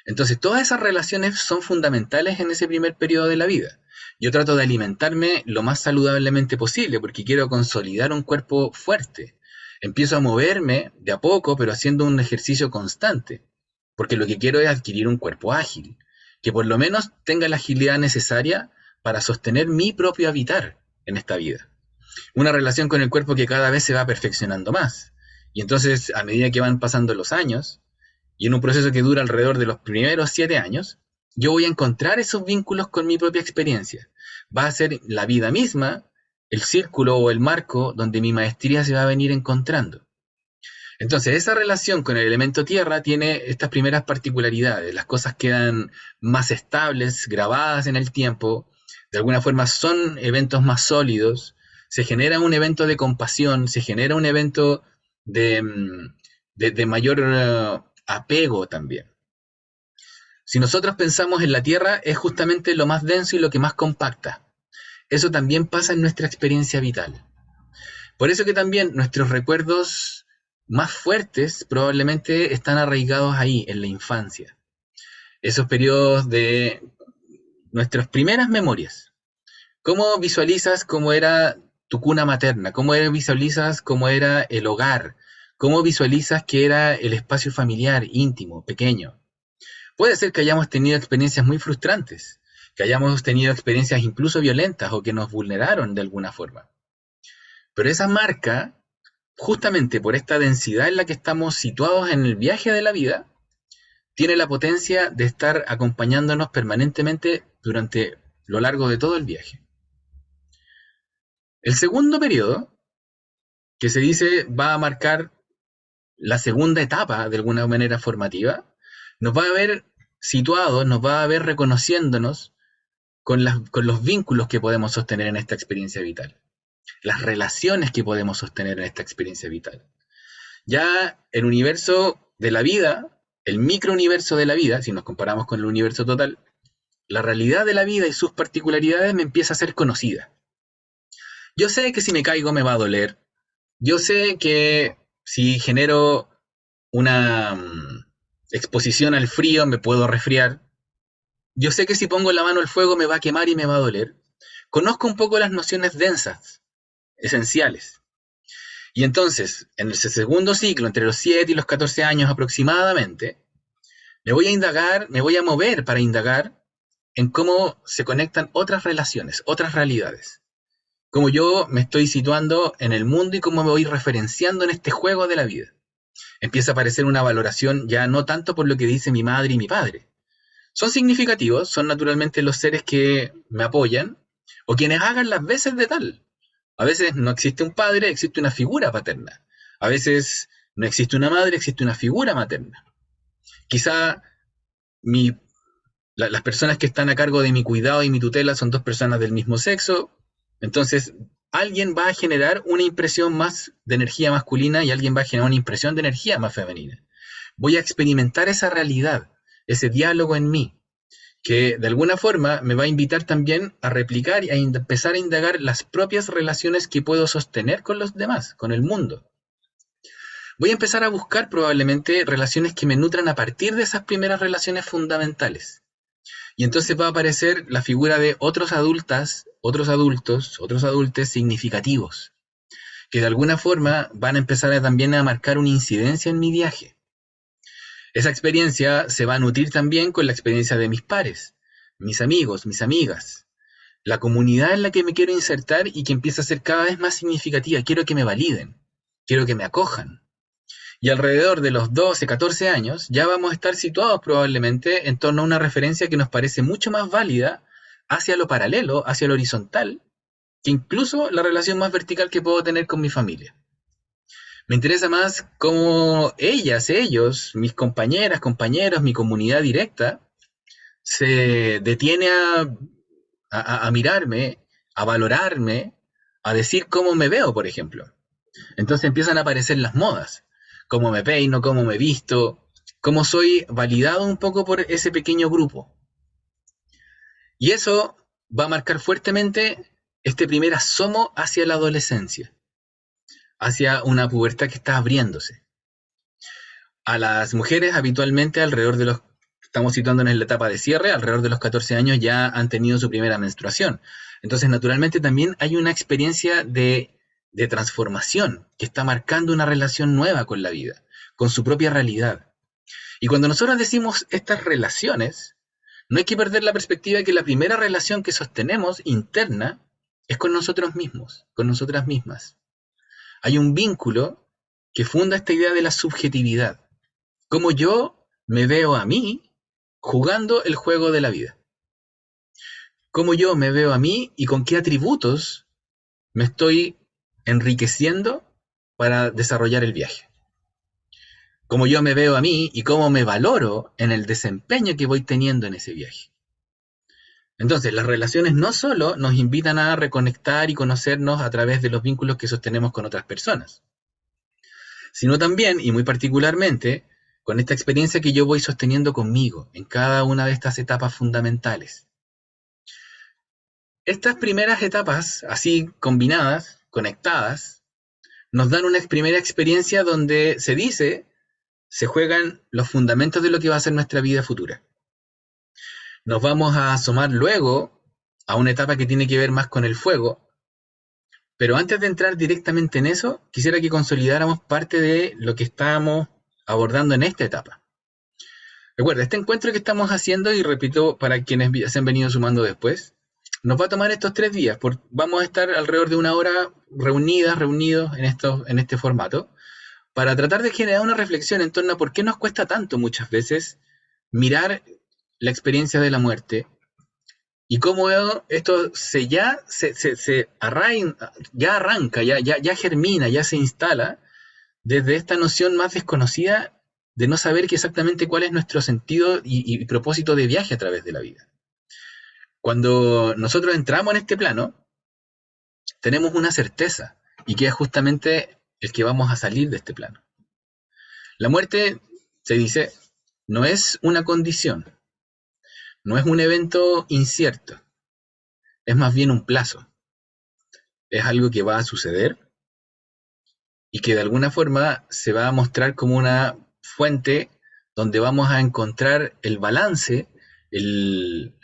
S1: Entonces, todas esas relaciones son fundamentales en ese primer periodo de la vida. Yo trato de alimentarme lo más saludablemente posible porque quiero consolidar un cuerpo fuerte. Empiezo a moverme de a poco, pero haciendo un ejercicio constante, porque lo que quiero es adquirir un cuerpo ágil, que por lo menos tenga la agilidad necesaria para sostener mi propio habitar en esta vida. Una relación con el cuerpo que cada vez se va perfeccionando más. Y entonces, a medida que van pasando los años, y en un proceso que dura alrededor de los primeros 7 años, yo voy a encontrar esos vínculos con mi propia experiencia. Va a ser la vida misma, el círculo o el marco donde mi maestría se va a venir encontrando. Entonces, esa relación con el elemento tierra tiene estas primeras particularidades. Las cosas quedan más estables, grabadas en el tiempo, de alguna forma son eventos más sólidos, se genera un evento de compasión, se genera un evento de mayor apego también. Si nosotros pensamos en la Tierra, es justamente lo más denso y lo que más compacta. Eso también pasa en nuestra experiencia vital. Por eso que también nuestros recuerdos más fuertes probablemente están arraigados ahí, en la infancia. Esos periodos de nuestras primeras memorias. ¿Cómo visualizas cómo era tu cuna materna? ¿Cómo visualizas cómo era el hogar? ¿Cómo visualizas que era el espacio familiar, íntimo, pequeño? Puede ser que hayamos tenido experiencias muy frustrantes, que hayamos tenido experiencias incluso violentas o que nos vulneraron de alguna forma. Pero esa marca, justamente por esta densidad en la que estamos situados en el viaje de la vida, tiene la potencia de estar acompañándonos permanentemente durante lo largo de todo el viaje. El segundo periodo, que se dice va a marcar la segunda etapa de alguna manera formativa, nos va a ver situados, nos va a ver reconociéndonos con los vínculos que podemos sostener en esta experiencia vital, las relaciones que podemos sostener en esta experiencia vital. Ya el universo de la vida, el microuniverso de la vida, si nos comparamos con el universo total, la realidad de la vida y sus particularidades me empieza a ser conocida. Yo sé que si me caigo me va a doler. Yo sé que si genero una exposición al frío me puedo resfriar. Yo sé que si pongo la mano al fuego me va a quemar y me va a doler. conozco un poco las nociones densas, esenciales. Y entonces, en ese segundo ciclo, entre los 7 y los 14 años aproximadamente, me voy a indagar, me voy a mover para indagar en cómo se conectan otras relaciones, otras realidades. Cómo yo me estoy situando en el mundo y cómo me voy referenciando en este juego de la vida. Empieza a aparecer una valoración ya no tanto por lo que dice mi madre y mi padre. Son significativos, son naturalmente los seres que me apoyan o quienes hagan las veces de tal. A veces no existe un padre, existe una figura paterna. A veces no existe una madre, existe una figura materna. Quizá mi, las personas que están a cargo de mi cuidado y mi tutela son dos personas del mismo sexo. Entonces, alguien va a generar una impresión más de energía masculina y alguien va a generar una impresión de energía más femenina. Voy a experimentar esa realidad, ese diálogo en mí, que de alguna forma me va a invitar también a replicar y a empezar a indagar las propias relaciones que puedo sostener con los demás, con el mundo. Voy a empezar a buscar probablemente relaciones que me nutran a partir de esas primeras relaciones fundamentales. Y entonces va a aparecer la figura de otros adultas, otros adultos, otros adultos significativos, que de alguna forma van a empezar también a marcar una incidencia en mi viaje. Esa experiencia se va a nutrir también con la experiencia de mis pares, mis amigos, mis amigas, la comunidad en la que me quiero insertar y que empieza a ser cada vez más significativa. Quiero que me validen, quiero que me acojan. Y alrededor de los 12, 14 años ya vamos a estar situados probablemente en torno a una referencia que nos parece mucho más válida hacia lo paralelo, hacia lo horizontal, que incluso la relación más vertical que puedo tener con mi familia. Me interesa más cómo ellas, ellos, mis compañeras, compañeros, mi comunidad directa, se detiene a mirarme, a valorarme, a decir cómo me veo, por ejemplo. Entonces empiezan a aparecer las modas, cómo me peino, cómo me visto, cómo soy validado un poco por ese pequeño grupo. Y eso va a marcar fuertemente este primer asomo hacia la adolescencia, hacia una pubertad que está abriéndose. A las mujeres habitualmente alrededor de los, estamos situándonos en la etapa de cierre, alrededor de los 14 años ya han tenido su primera menstruación. Entonces naturalmente también hay una experiencia de transformación que está marcando una relación nueva con la vida, con su propia realidad. Y cuando nosotros decimos estas relaciones, no hay que perder la perspectiva de que la primera relación que sostenemos interna es con nosotros mismos, con nosotras mismas. Hay un vínculo que funda esta idea de la subjetividad. Cómo yo me veo a mí jugando el juego de la vida. Cómo yo me veo a mí y con qué atributos me estoy enriqueciendo para desarrollar el viaje. Cómo yo me veo a mí y cómo me valoro en el desempeño que voy teniendo en ese viaje. Entonces, las relaciones no solo nos invitan a reconectar y conocernos a través de los vínculos que sostenemos con otras personas, sino también, y muy particularmente, con esta experiencia que yo voy sosteniendo conmigo en cada una de estas etapas fundamentales. Estas primeras etapas, así combinadas, conectadas, nos dan una primera experiencia donde se dice, se juegan los fundamentos de lo que va a ser nuestra vida futura. Nos vamos a asomar luego a una etapa que tiene que ver más con el fuego, pero antes de entrar directamente en eso, quisiera que consolidáramos parte de lo que estábamos abordando en esta etapa. Recuerda, este encuentro que estamos haciendo, y repito para quienes se han venido sumando después, nos va a tomar estos 3 días, vamos a estar alrededor de 1 hora reunidos en este formato, para tratar de generar una reflexión en torno a por qué nos cuesta tanto muchas veces mirar la experiencia de la muerte y cómo esto ya arranca, ya germina, ya se instala desde esta noción más desconocida de no saber exactamente cuál es nuestro sentido y propósito de viaje a través de la vida. Cuando nosotros entramos en este plano, tenemos una certeza, y que es justamente el que vamos a salir de este plano. La muerte, se dice, no es una condición, no es un evento incierto, es más bien un plazo. Es algo que va a suceder y que de alguna forma se va a mostrar como una fuente donde vamos a encontrar el balance, el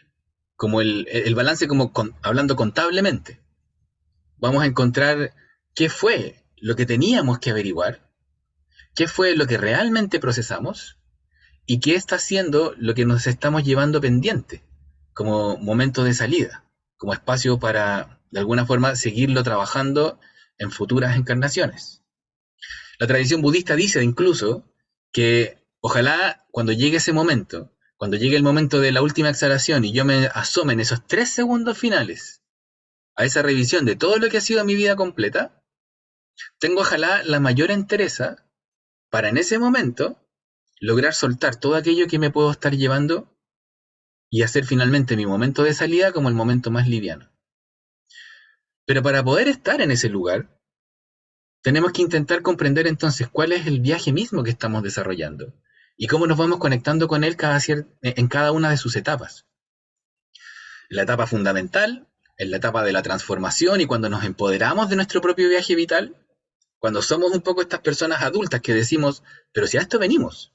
S1: como el balance como hablando contablemente. Vamos a encontrar qué fue lo que teníamos que averiguar, qué fue lo que realmente procesamos y qué está siendo lo que nos estamos llevando pendiente como momento de salida, como espacio para, de alguna forma, seguirlo trabajando en futuras encarnaciones. La tradición budista dice incluso que ojalá cuando llegue ese momento, cuando llegue el momento de la última exhalación y yo me asome en esos 3 segundos finales a esa revisión de todo lo que ha sido mi vida completa, tengo ojalá la mayor entereza para en ese momento lograr soltar todo aquello que me puedo estar llevando y hacer finalmente mi momento de salida como el momento más liviano. Pero para poder estar en ese lugar, tenemos que intentar comprender entonces cuál es el viaje mismo que estamos desarrollando y cómo nos vamos conectando con él en cada una de sus etapas. La etapa fundamental, en la etapa de la transformación y cuando nos empoderamos de nuestro propio viaje vital, cuando somos un poco estas personas adultas que decimos, pero si a esto venimos,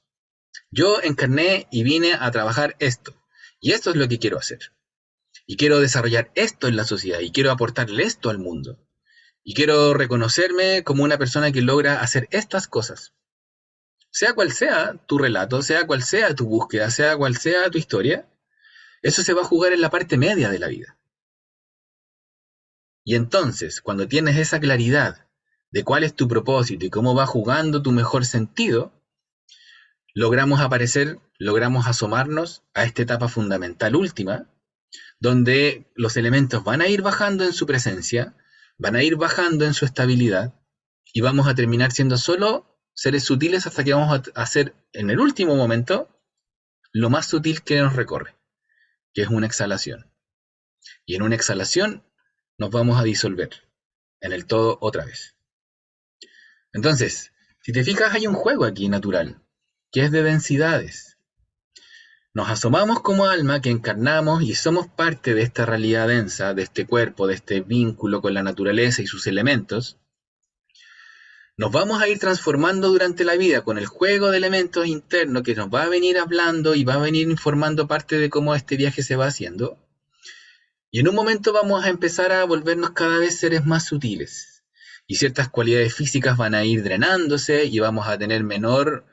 S1: yo encarné y vine a trabajar esto, y esto es lo que quiero hacer, y quiero desarrollar esto en la sociedad, y quiero aportarle esto al mundo, y quiero reconocerme como una persona que logra hacer estas cosas. Sea cual sea tu relato, sea cual sea tu búsqueda, sea cual sea tu historia, eso se va a jugar en la parte media de la vida. Y entonces, cuando tienes esa claridad de cuál es tu propósito y cómo va jugando tu mejor sentido, logramos aparecer, logramos asomarnos a esta etapa fundamental última, donde los elementos van a ir bajando en su presencia, van a ir bajando en su estabilidad, y vamos a terminar siendo solo seres sutiles hasta que vamos a hacer en el último momento lo más sutil que nos recorre, que es una exhalación. Y en una exhalación nos vamos a disolver en el todo otra vez. Entonces, si te fijas, hay un juego aquí natural, que es de densidades. Nos asomamos como alma que encarnamos y somos parte de esta realidad densa, de este cuerpo, de este vínculo con la naturaleza y sus elementos. Nos vamos a ir transformando durante la vida con el juego de elementos internos que nos va a venir hablando y va a venir informando parte de cómo este viaje se va haciendo. Y en un momento vamos a empezar a volvernos cada vez seres más sutiles. Y ciertas cualidades físicas van a ir drenándose y vamos a tener menor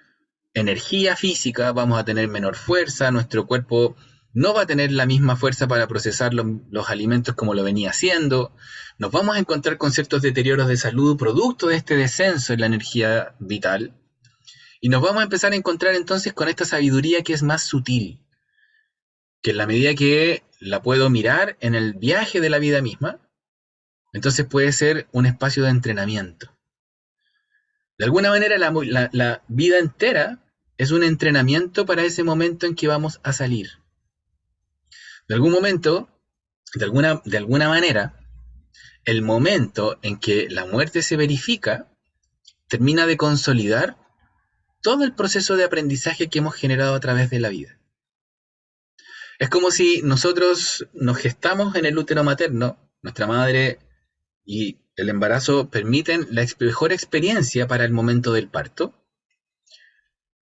S1: energía física, vamos a tener menor fuerza, nuestro cuerpo no va a tener la misma fuerza para procesar los alimentos como lo venía haciendo, nos vamos a encontrar con ciertos deterioros de salud producto de este descenso en la energía vital, y nos vamos a empezar a encontrar entonces con esta sabiduría que es más sutil, que en la medida que la puedo mirar en el viaje de la vida misma, entonces puede ser un espacio de entrenamiento. De alguna manera la vida entera es un entrenamiento para ese momento en que vamos a salir. De algún momento, de alguna manera, el momento en que la muerte se verifica termina de consolidar todo el proceso de aprendizaje que hemos generado a través de la vida. Es como si nosotros nos gestamos en el útero materno, nuestra madre y el embarazo permiten la mejor experiencia para el momento del parto,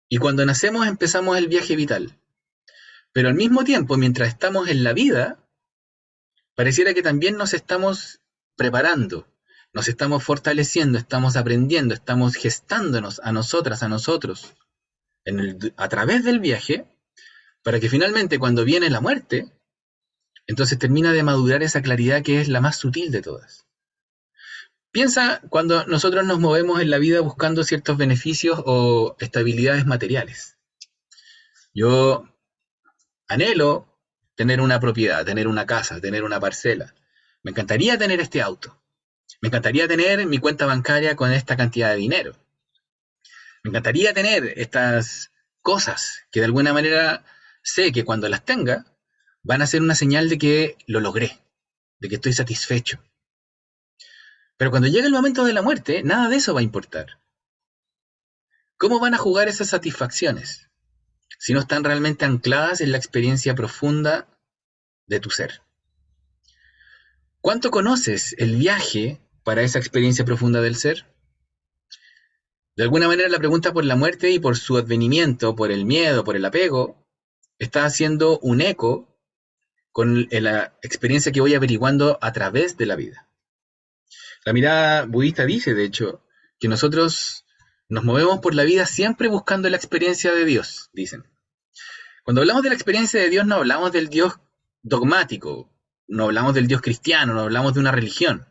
S1: y cuando nacemos empezamos el viaje vital. Pero al mismo tiempo, mientras estamos en la vida, pareciera que también nos estamos preparando, nos estamos fortaleciendo, estamos aprendiendo, estamos gestándonos a nosotras, a nosotros, a través del viaje, para que finalmente cuando viene la muerte, entonces termina de madurar esa claridad que es la más sutil de todas. Piensa cuando nosotros nos movemos en la vida buscando ciertos beneficios o estabilidades materiales. Yo anhelo tener una propiedad, tener una casa, tener una parcela. Me encantaría tener este auto. Me encantaría tener mi cuenta bancaria con esta cantidad de dinero. Me encantaría tener estas cosas que de alguna manera sé que cuando las tenga van a ser una señal de que lo logré, de que estoy satisfecho. Pero cuando llegue el momento de la muerte, nada de eso va a importar. ¿Cómo van a jugar esas satisfacciones si no están realmente ancladas en la experiencia profunda de tu ser? ¿Cuánto conoces el viaje para esa experiencia profunda del ser? De alguna manera la pregunta por la muerte y por su advenimiento, por el miedo, por el apego, está haciendo un eco con la experiencia que voy averiguando a través de la vida. La mirada budista dice, de hecho, que nosotros nos movemos por la vida siempre buscando la experiencia de Dios, dicen. Cuando hablamos de la experiencia de Dios, no hablamos del Dios dogmático, no hablamos del Dios cristiano, no hablamos de una religión.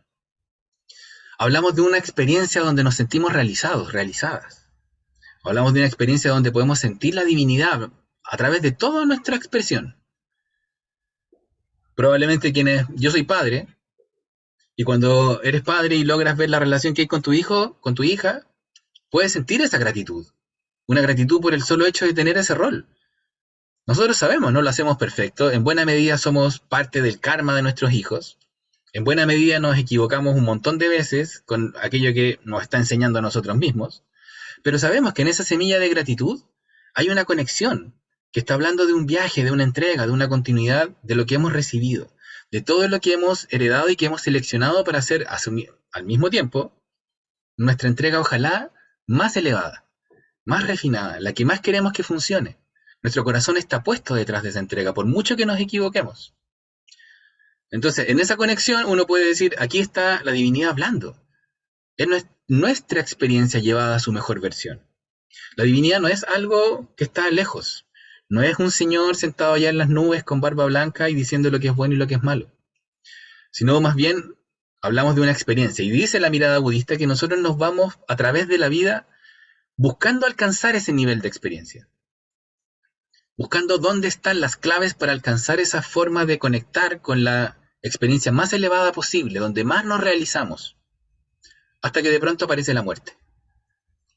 S1: Hablamos de una experiencia donde nos sentimos realizados, realizadas. Hablamos de una experiencia donde podemos sentir la divinidad a través de toda nuestra expresión. Probablemente yo soy padre, y cuando eres padre y logras ver la relación que hay con tu hijo, con tu hija, puedes sentir esa gratitud. Una gratitud por el solo hecho de tener ese rol. Nosotros sabemos, no lo hacemos perfecto, en buena medida somos parte del karma de nuestros hijos, en buena medida nos equivocamos un montón de veces con aquello que nos está enseñando a nosotros mismos, pero sabemos que en esa semilla de gratitud hay una conexión que está hablando de un viaje, de una entrega, de una continuidad de lo que hemos recibido, de todo lo que hemos heredado y que hemos seleccionado para hacer al mismo tiempo nuestra entrega ojalá más elevada, más refinada, la que más queremos que funcione. Nuestro corazón está puesto detrás de esa entrega, por mucho que nos equivoquemos. Entonces, en esa conexión uno puede decir, aquí está la divinidad hablando. Es nuestra experiencia llevada a su mejor versión. La divinidad no es algo que está lejos. No es un señor sentado allá en las nubes con barba blanca y diciendo lo que es bueno y lo que es malo. Sino más bien hablamos de una experiencia. Y dice la mirada budista que nosotros nos vamos a través de la vida buscando alcanzar ese nivel de experiencia. Buscando dónde están las claves para alcanzar esa forma de conectar con la experiencia más elevada posible, donde más nos realizamos, hasta que de pronto aparece la muerte.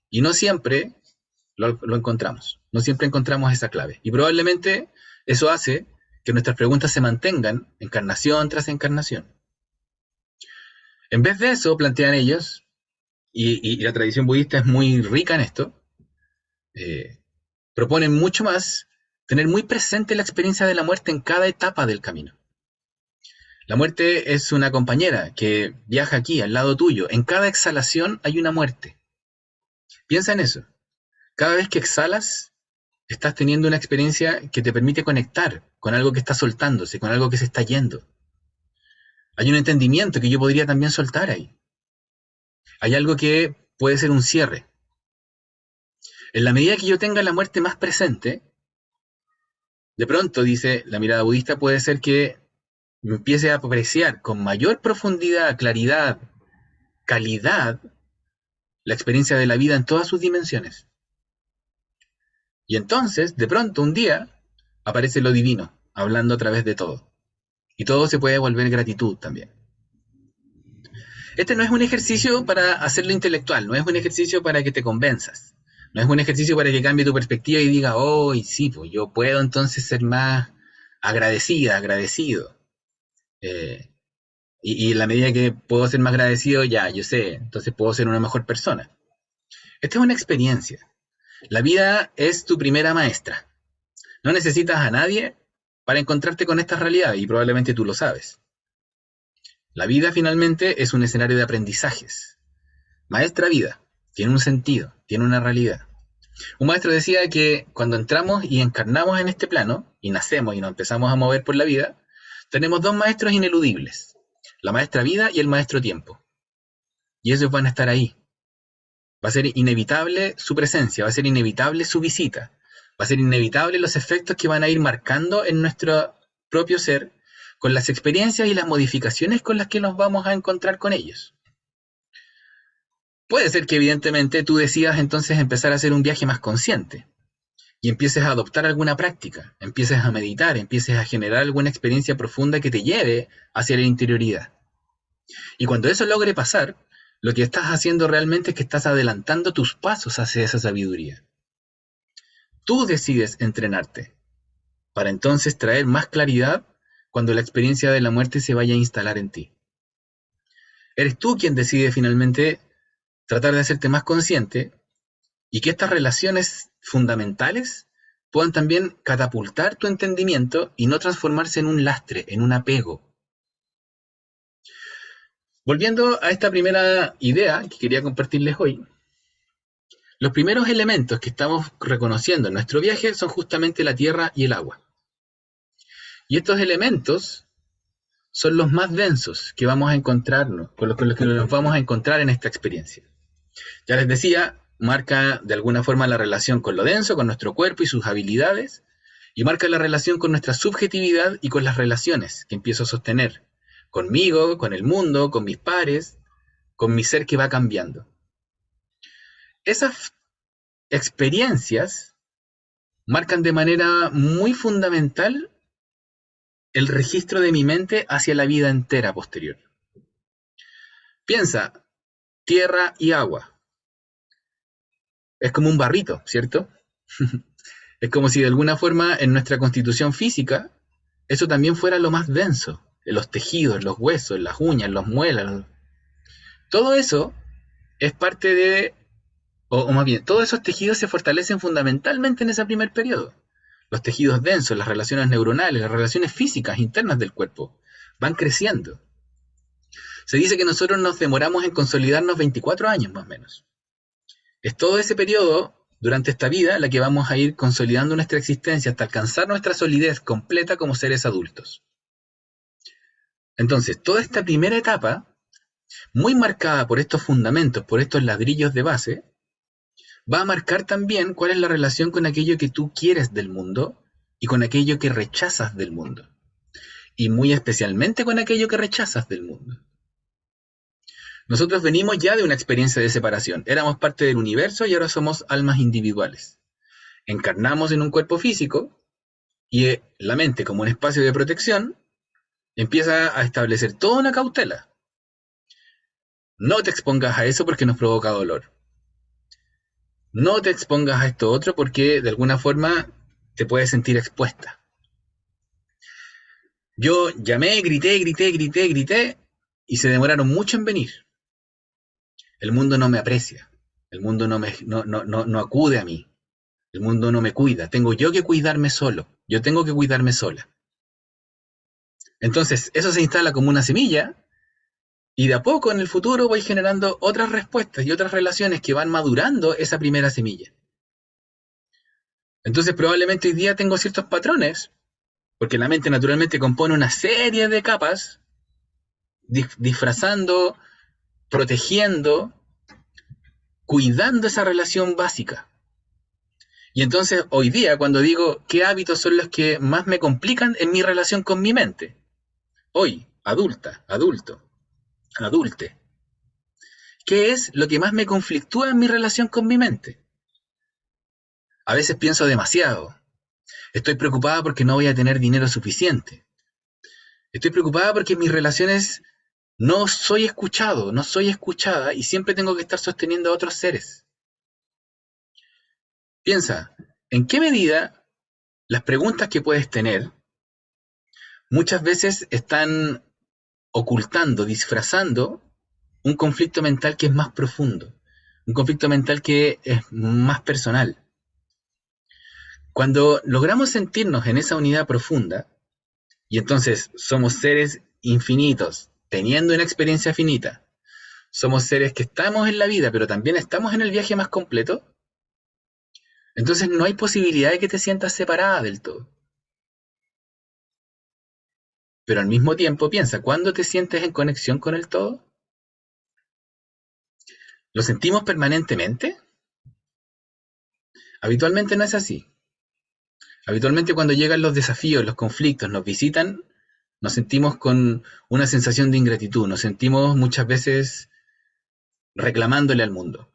S1: Y no siempre lo encontramos, no siempre encontramos esa clave. Y probablemente eso hace que nuestras preguntas se mantengan encarnación tras encarnación. En vez de eso, plantean ellos, y la tradición budista es muy rica en esto, proponen mucho más tener muy presente la experiencia de la muerte en cada etapa del camino. La muerte es una compañera que viaja aquí, al lado tuyo. En cada exhalación hay una muerte. Piensa en eso. Cada vez que exhalas, estás teniendo una experiencia que te permite conectar con algo que está soltándose, con algo que se está yendo. Hay un entendimiento que yo podría también soltar ahí. Hay algo que puede ser un cierre. En la medida que yo tenga la muerte más presente, de pronto, dice la mirada budista, puede ser que me empiece a apreciar con mayor profundidad, claridad, calidad, la experiencia de la vida en todas sus dimensiones. Y entonces, de pronto, un día, aparece lo divino, hablando a través de todo. Y todo se puede volver gratitud también. Este no es un ejercicio para hacerlo intelectual, no es un ejercicio para que te convenzas. No es un ejercicio para que cambie tu perspectiva y diga, oh, y sí, pues yo puedo entonces ser más agradecido. Y en la medida que puedo ser más agradecido, ya, yo sé, entonces puedo ser una mejor persona. Esta es una experiencia. La vida es tu primera maestra. No necesitas a nadie para encontrarte con esta realidad, y probablemente tú lo sabes. La vida finalmente es un escenario de aprendizajes. Maestra vida, tiene un sentido, tiene una realidad. Un maestro decía que cuando entramos y encarnamos en este plano, y nacemos y nos empezamos a mover por la vida, tenemos dos maestros ineludibles, la maestra vida y el maestro tiempo. Y ellos van a estar ahí. Va a ser inevitable su presencia, va a ser inevitable su visita, va a ser inevitable los efectos que van a ir marcando en nuestro propio ser, con las experiencias y las modificaciones con las que nos vamos a encontrar con ellos. Puede ser que evidentemente tú decidas entonces empezar a hacer un viaje más consciente y empieces a adoptar alguna práctica, empieces a meditar, empieces a generar alguna experiencia profunda que te lleve hacia la interioridad. Y cuando eso logre pasar, lo que estás haciendo realmente es que estás adelantando tus pasos hacia esa sabiduría. Tú decides entrenarte para entonces traer más claridad cuando la experiencia de la muerte se vaya a instalar en ti. Eres tú quien decide finalmente tratar de hacerte más consciente y que estas relaciones fundamentales puedan también catapultar tu entendimiento y no transformarse en un lastre, en un apego. Volviendo a esta primera idea que quería compartirles hoy, los primeros elementos que estamos reconociendo en nuestro viaje son justamente la tierra y el agua. Y estos elementos son los más densos que vamos a encontrarnos, con los que nos vamos a encontrar en esta experiencia. Ya les decía, marca de alguna forma la relación con lo denso, con nuestro cuerpo y sus habilidades, y marca la relación con nuestra subjetividad y con las relaciones que empiezo a sostener conmigo, con el mundo, con mis pares, con mi ser que va cambiando. Esas experiencias marcan de manera muy fundamental el registro de mi mente hacia la vida entera posterior. Piensa, tierra y agua. Es como un barrito, ¿cierto? Es como si de alguna forma en nuestra constitución física eso también fuera lo más denso. Los tejidos, los huesos, las uñas, los muelas. Todo eso es parte de, o más bien, todos esos tejidos se fortalecen fundamentalmente en ese primer periodo. Los tejidos densos, las relaciones neuronales, las relaciones físicas internas del cuerpo, van creciendo. Se dice que nosotros nos demoramos en consolidarnos 24 años más o menos. Es todo ese periodo durante esta vida la que vamos a ir consolidando nuestra existencia hasta alcanzar nuestra solidez completa como seres adultos. Entonces, toda esta primera etapa, muy marcada por estos fundamentos, por estos ladrillos de base, va a marcar también cuál es la relación con aquello que tú quieres del mundo y con aquello que rechazas del mundo. Y muy especialmente con aquello que rechazas del mundo. Nosotros venimos ya de una experiencia de separación. Éramos parte del universo y ahora somos almas individuales. Encarnamos en un cuerpo físico y la mente, como un espacio de protección, empieza a establecer toda una cautela. No te expongas a eso porque nos provoca dolor. No te expongas a esto otro porque de alguna forma te puedes sentir expuesta. Yo llamé, grité y se demoraron mucho en venir. El mundo no me aprecia. El mundo no acude a mí. El mundo no me cuida. Tengo yo que cuidarme solo. Yo tengo que cuidarme sola. Entonces, eso se instala como una semilla y de a poco en el futuro voy generando otras respuestas y otras relaciones que van madurando esa primera semilla. Entonces, probablemente hoy día tengo ciertos patrones, porque la mente naturalmente compone una serie de capas, disfrazando, protegiendo, cuidando esa relación básica. Y entonces hoy día cuando digo qué hábitos son los que más me complican en mi relación con mi mente, hoy, adulta, adulto, adulte, ¿qué es lo que más me conflictúa en mi relación con mi mente? A veces pienso demasiado. Estoy preocupada porque no voy a tener dinero suficiente. Estoy preocupada porque en mis relaciones no soy escuchado, no soy escuchada y siempre tengo que estar sosteniendo a otros seres. Piensa, ¿en qué medida las preguntas que puedes tener muchas veces están ocultando, disfrazando un conflicto mental que es más profundo, un conflicto mental que es más personal? Cuando logramos sentirnos en esa unidad profunda, y entonces somos seres infinitos, teniendo una experiencia finita, somos seres que estamos en la vida, pero también estamos en el viaje más completo, entonces no hay posibilidad de que te sientas separada del todo. Pero al mismo tiempo piensa, ¿cuándo te sientes en conexión con el todo? ¿Lo sentimos permanentemente? Habitualmente no es así. Habitualmente cuando llegan los desafíos, los conflictos, nos visitan, nos sentimos con una sensación de ingratitud, nos sentimos muchas veces reclamándole al mundo.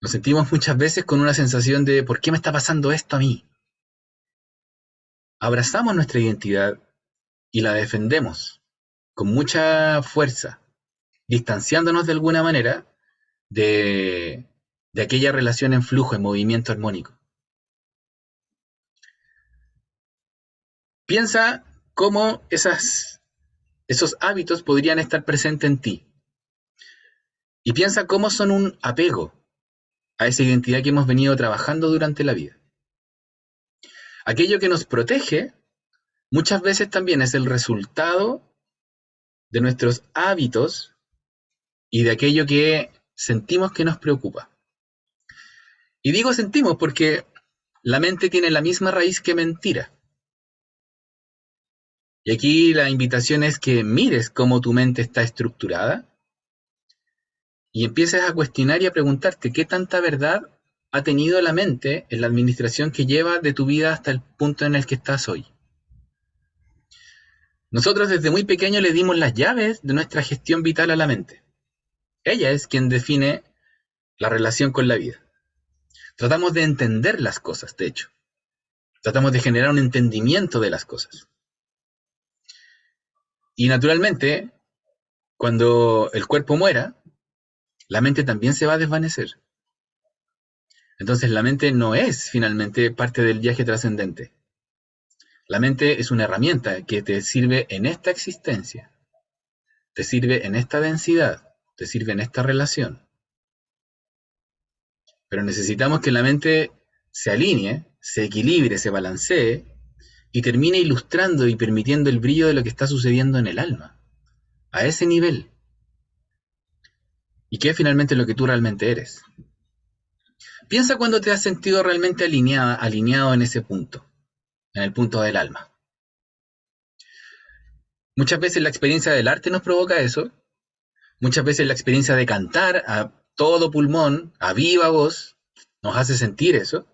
S1: Nos sentimos muchas veces con una sensación de ¿por qué me está pasando esto a mí? Abrazamos nuestra identidad y la defendemos con mucha fuerza, distanciándonos de alguna manera de aquella relación en flujo, en movimiento armónico. Piensa cómo esos hábitos podrían estar presentes en ti. Y piensa cómo son un apego a esa identidad que hemos venido trabajando durante la vida. Aquello que nos protege muchas veces también es el resultado de nuestros hábitos y de aquello que sentimos que nos preocupa. Y digo sentimos porque la mente tiene la misma raíz que mentira. Y aquí la invitación es que mires cómo tu mente está estructurada y empieces a cuestionar y a preguntarte qué tanta verdad ha tenido la mente en la administración que lleva de tu vida hasta el punto en el que estás hoy. Nosotros desde muy pequeño le dimos las llaves de nuestra gestión vital a la mente. Ella es quien define la relación con la vida. Tratamos de entender las cosas, de hecho. Tratamos de generar un entendimiento de las cosas. Y naturalmente, cuando el cuerpo muera, la mente también se va a desvanecer. Entonces la mente no es finalmente parte del viaje trascendente. La mente es una herramienta que te sirve en esta existencia, te sirve en esta densidad, te sirve en esta relación. Pero necesitamos que la mente se alinee, se equilibre, se balancee y termine ilustrando y permitiendo el brillo de lo que está sucediendo en el alma, a ese nivel. ¿Y qué es finalmente lo que tú realmente eres? Piensa cuando te has sentido realmente alineado en ese punto, en el punto del alma. Muchas veces la experiencia del arte nos provoca eso. Muchas veces la experiencia de cantar a todo pulmón, a viva voz, nos hace sentir eso.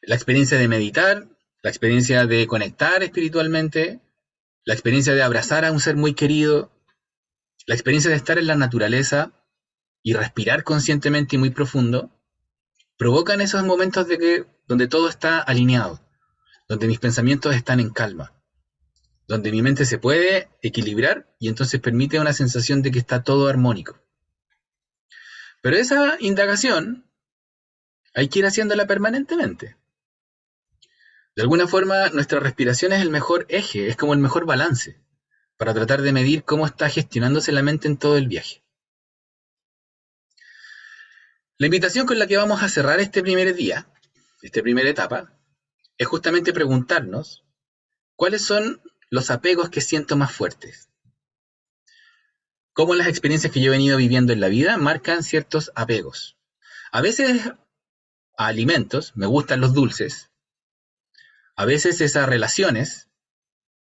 S1: La experiencia de meditar, la experiencia de conectar espiritualmente, la experiencia de abrazar a un ser muy querido, la experiencia de estar en la naturaleza y respirar conscientemente y muy profundo, provocan esos momentos donde todo está alineado, donde mis pensamientos están en calma, donde mi mente se puede equilibrar y entonces permite una sensación de que está todo armónico. Pero esa indagación hay que ir haciéndola permanentemente. De alguna forma, nuestra respiración es el mejor eje, es como el mejor balance, para tratar de medir cómo está gestionándose la mente en todo el viaje. La invitación con la que vamos a cerrar este primer día, esta primera etapa, es justamente preguntarnos cuáles son los apegos que siento más fuertes. Cómo las experiencias que yo he venido viviendo en la vida marcan ciertos apegos. A veces a alimentos, me gustan los dulces. A veces esas relaciones,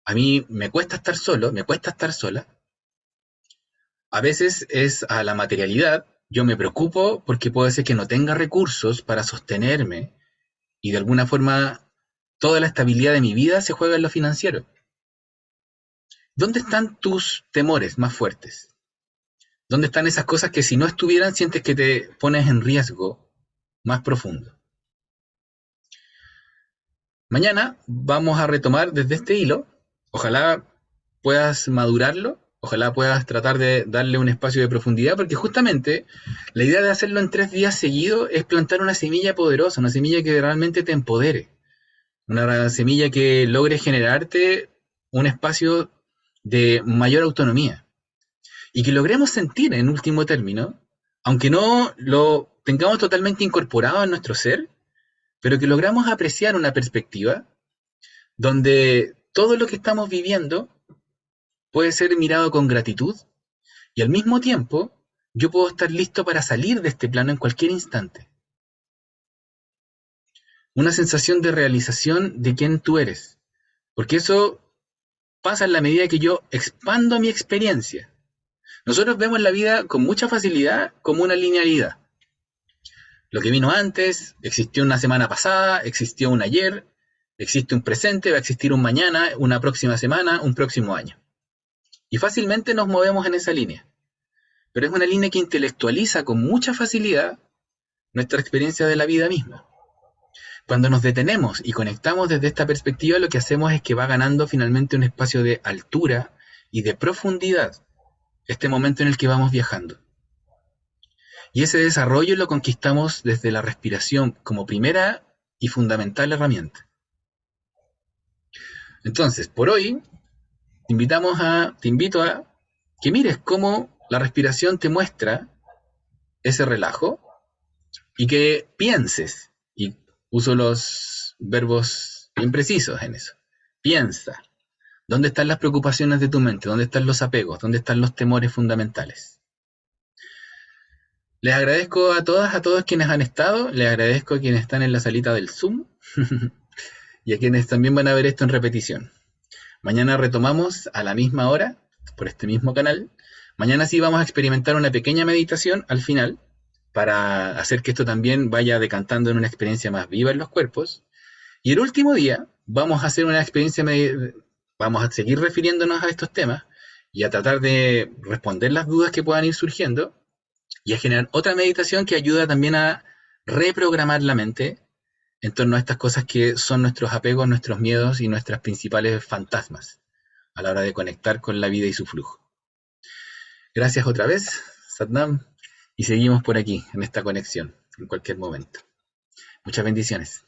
S1: a mí me cuesta estar solo, me cuesta estar sola. A veces es a la materialidad, yo me preocupo porque puede ser que no tenga recursos para sostenerme y de alguna forma toda la estabilidad de mi vida se juega en lo financiero. ¿Dónde están tus temores más fuertes? ¿Dónde están esas cosas que si no estuvieran sientes que te pones en riesgo más profundo? Mañana vamos a retomar desde este hilo. Ojalá puedas madurarlo, ojalá puedas tratar de darle un espacio de profundidad, porque justamente la idea de hacerlo en 3 días seguidos es plantar una semilla poderosa, una semilla que realmente te empodere, una semilla que logre generarte un espacio de mayor autonomía y que logremos sentir en último término, aunque no lo tengamos totalmente incorporado en nuestro ser, pero que logramos apreciar una perspectiva donde todo lo que estamos viviendo puede ser mirado con gratitud y al mismo tiempo yo puedo estar listo para salir de este plano en cualquier instante. Una sensación de realización de quién tú eres, porque eso pasa en la medida que yo expando mi experiencia. Nosotros vemos la vida con mucha facilidad como una linealidad. Lo que vino antes, existió una semana pasada, existió un ayer, existe un presente, va a existir un mañana, una próxima semana, un próximo año. Y fácilmente nos movemos en esa línea. Pero es una línea que intelectualiza con mucha facilidad nuestra experiencia de la vida misma. Cuando nos detenemos y conectamos desde esta perspectiva, lo que hacemos es que va ganando finalmente un espacio de altura y de profundidad, este momento en el que vamos viajando. Y ese desarrollo lo conquistamos desde la respiración como primera y fundamental herramienta. Entonces, por hoy, te invito a que mires cómo la respiración te muestra ese relajo y que pienses, y uso los verbos bien precisos en eso, piensa, ¿dónde están las preocupaciones de tu mente? ¿Dónde están los apegos? ¿Dónde están los temores fundamentales? Les agradezco a todas, a todos quienes han estado, les agradezco a quienes están en la salita del Zoom y a quienes también van a ver esto en repetición. Mañana retomamos a la misma hora, por este mismo canal. Mañana sí vamos a experimentar una pequeña meditación al final, para hacer que esto también vaya decantando en una experiencia más viva en los cuerpos. Y el último día vamos a hacer una experiencia, vamos a seguir refiriéndonos a estos temas y a tratar de responder las dudas que puedan ir surgiendo y a generar otra meditación que ayuda también a reprogramar la mente en torno a estas cosas que son nuestros apegos, nuestros miedos y nuestras principales fantasmas a la hora de conectar con la vida y su flujo. Gracias otra vez, Satnam, y seguimos por aquí, en esta conexión, en cualquier momento. Muchas bendiciones.